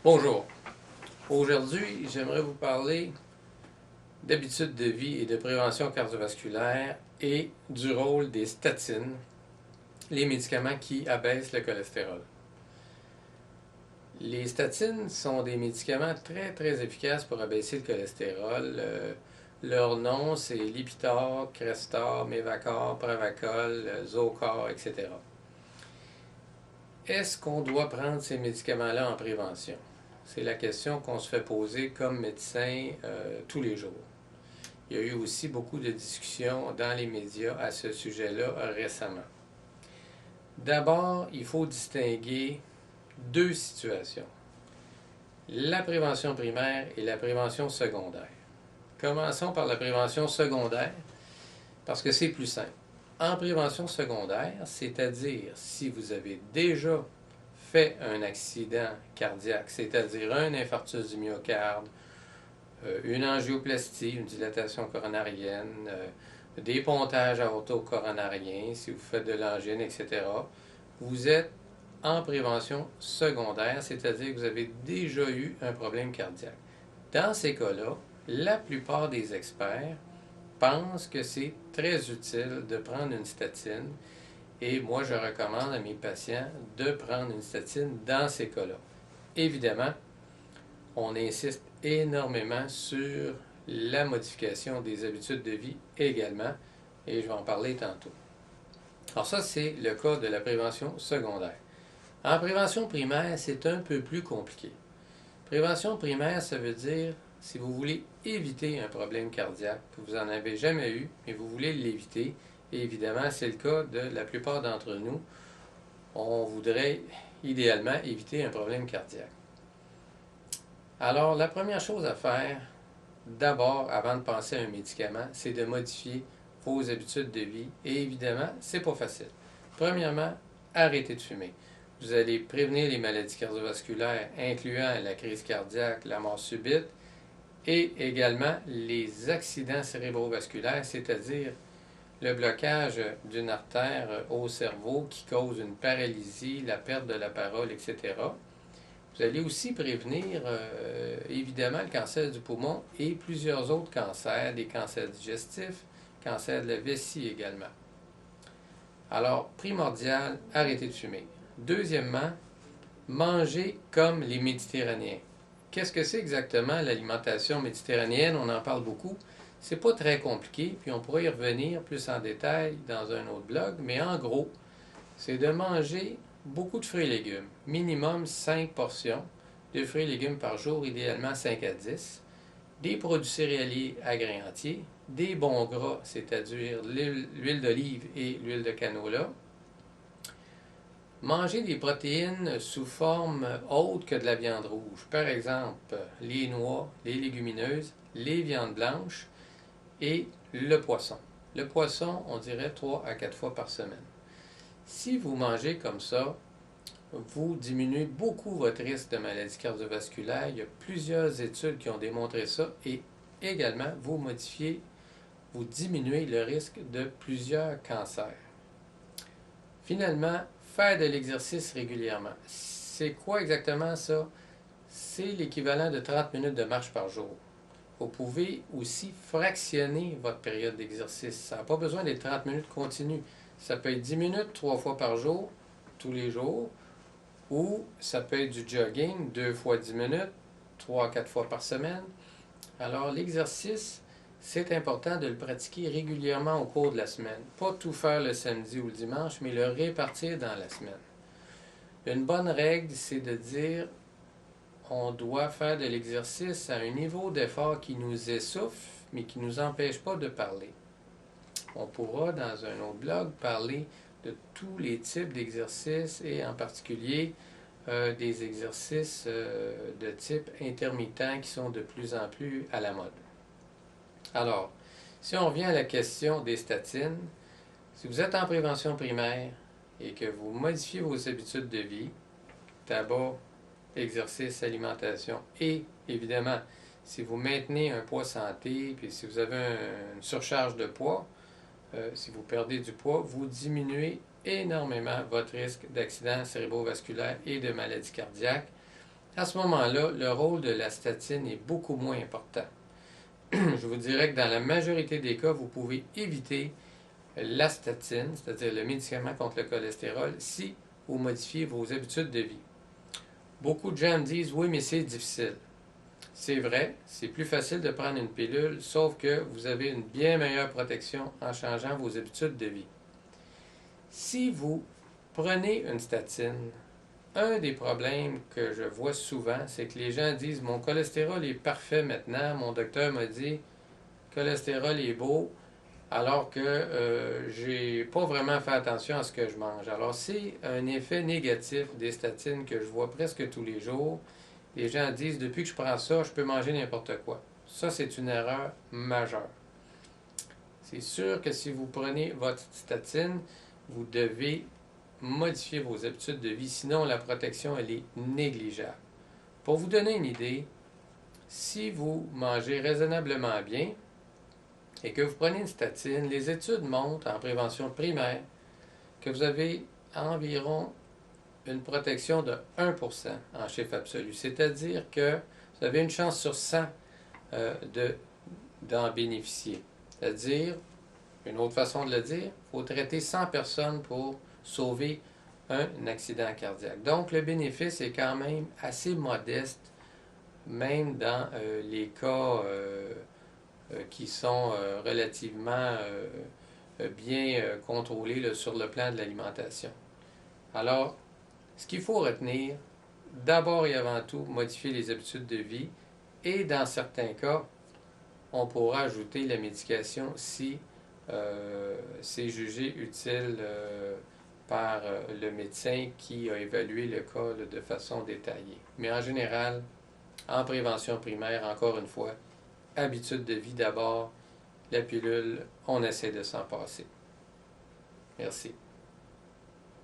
Bonjour. Aujourd'hui, j'aimerais vous parler d'habitudes de vie et de prévention cardiovasculaire et du rôle des statines, les médicaments qui abaissent le cholestérol. Les statines sont des médicaments très très efficaces pour abaisser le cholestérol. Leur nom, c'est Lipitor, Crestor, Mevacor, Pravacol, Zocor, etc. Est-ce qu'on doit prendre ces médicaments-là en prévention? C'est la question qu'on se fait poser comme médecin tous les jours. Il y a eu aussi beaucoup de discussions dans les médias à ce sujet-là récemment. D'abord, il faut distinguer deux situations. La prévention primaire et la prévention secondaire. Commençons par la prévention secondaire parce que c'est plus simple. En prévention secondaire, c'est-à-dire si vous avez déjà fait un accident cardiaque, c'est-à-dire un infarctus du myocarde, une angioplastie, une dilatation coronarienne, des pontages aorto-coronariens, si vous faites de l'angine, etc., vous êtes en prévention secondaire, c'est-à-dire que vous avez déjà eu un problème cardiaque. Dans ces cas-là, la plupart des experts pensent que c'est très utile de prendre une statine et moi, je recommande à mes patients de prendre une statine dans ces cas-là. Évidemment, on insiste énormément sur la modification des habitudes de vie également, et je vais en parler tantôt. Alors ça, c'est le cas de la prévention secondaire. En prévention primaire, c'est un peu plus compliqué. Prévention primaire, ça veut dire si vous voulez éviter un problème cardiaque, que vous n'en avez jamais eu, mais vous voulez l'éviter, et évidemment, c'est le cas de la plupart d'entre nous, on voudrait idéalement éviter un problème cardiaque. Alors, la première chose à faire, d'abord, avant de penser à un médicament, c'est de modifier vos habitudes de vie. Et évidemment, c'est pas facile. Premièrement, arrêtez de fumer. Vous allez prévenir les maladies cardiovasculaires, incluant la crise cardiaque, la mort subite, et également les accidents cérébrovasculaires, c'est-à-dire le blocage d'une artère au cerveau qui cause une paralysie, la perte de la parole, etc. Vous allez aussi prévenir évidemment le cancer du poumon et plusieurs autres cancers, des cancers digestifs, cancer de la vessie également. Alors, primordial, arrêtez de fumer. Deuxièmement, mangez comme les Méditerranéens. Qu'est-ce que c'est exactement l'alimentation méditerranéenne? On en parle beaucoup. C'est pas très compliqué, puis on pourrait y revenir plus en détail dans un autre blog, mais en gros, c'est de manger beaucoup de fruits et légumes, minimum 5 portions de fruits et légumes par jour, idéalement 5 à 10, des produits céréaliers à grains entiers, des bons gras, c'est-à-dire l'huile d'olive et l'huile de canola, manger des protéines sous forme autre que de la viande rouge, par exemple les noix, les légumineuses, les viandes blanches et le poisson. Le poisson, on dirait 3 à 4 fois par semaine. Si vous mangez comme ça, vous diminuez beaucoup votre risque de maladie cardiovasculaire. Il y a plusieurs études qui ont démontré ça et également vous diminuez le risque de plusieurs cancers. Finalement, faire de l'exercice régulièrement. C'est quoi exactement ça? C'est l'équivalent de 30 minutes de marche par jour. Vous pouvez aussi fractionner votre période d'exercice. Ça n'a pas besoin d'être 30 minutes continues. Ça peut être 10 minutes 3 fois par jour, tous les jours, ou ça peut être du jogging 2 fois 10 minutes, 3 à 4 fois par semaine. Alors l'exercice, c'est important de le pratiquer régulièrement au cours de la semaine. Pas tout faire le samedi ou le dimanche, mais le répartir dans la semaine. Une bonne règle, c'est de dire on doit faire de l'exercice à un niveau d'effort qui nous essouffle, mais qui ne nous empêche pas de parler. On pourra, dans un autre blog, parler de tous les types d'exercices et en particulier des exercices de type intermittent qui sont de plus en plus à la mode. Alors, si on revient à la question des statines, si vous êtes en prévention primaire et que vous modifiez vos habitudes de vie, tabac, exercice, alimentation et évidemment, si vous maintenez un poids santé, puis si vous avez une surcharge de poids, si vous perdez du poids, vous diminuez énormément votre risque d'accident cérébrovasculaire et de maladie cardiaque. à ce moment-là, le rôle de la statine est beaucoup moins important. Je vous dirais que dans la majorité des cas, vous pouvez éviter la statine, c'est-à-dire le médicament contre le cholestérol, si vous modifiez vos habitudes de vie. Beaucoup de gens me disent « Oui, mais c'est difficile ». C'est vrai, c'est plus facile de prendre une pilule, sauf que vous avez une bien meilleure protection en changeant vos habitudes de vie. Si vous prenez une statine, un des problèmes que je vois souvent, c'est que les gens disent « Mon cholestérol est parfait maintenant, mon docteur m'a dit « Cholestérol est beau », alors que j'ai pas vraiment fait attention à ce que je mange. Alors, c'est un effet négatif des statines que je vois presque tous les jours. Les gens disent, depuis que je prends ça, je peux manger n'importe quoi. Ça, c'est une erreur majeure. C'est sûr que si vous prenez votre statine, vous devez modifier vos habitudes de vie, sinon la protection, elle est négligeable. Pour vous donner une idée, si vous mangez raisonnablement bien, et que vous prenez une statine, les études montrent en prévention primaire que vous avez environ une protection de 1% en chiffre absolu. C'est-à-dire que vous avez une chance sur 100 d'en bénéficier. C'est-à-dire, une autre façon de le dire, il faut traiter 100 personnes pour sauver un accident cardiaque. Donc, le bénéfice est quand même assez modeste, même dans les cas qui sont relativement bien contrôlés là, sur le plan de l'alimentation. Alors, ce qu'il faut retenir, d'abord et avant tout, modifier les habitudes de vie et dans certains cas, on pourra ajouter la médication si c'est jugé utile par le médecin qui a évalué le cas là, de façon détaillée. Mais en général, en prévention primaire, encore une fois, habitude de vie d'abord, la pilule, on essaie de s'en passer. Merci.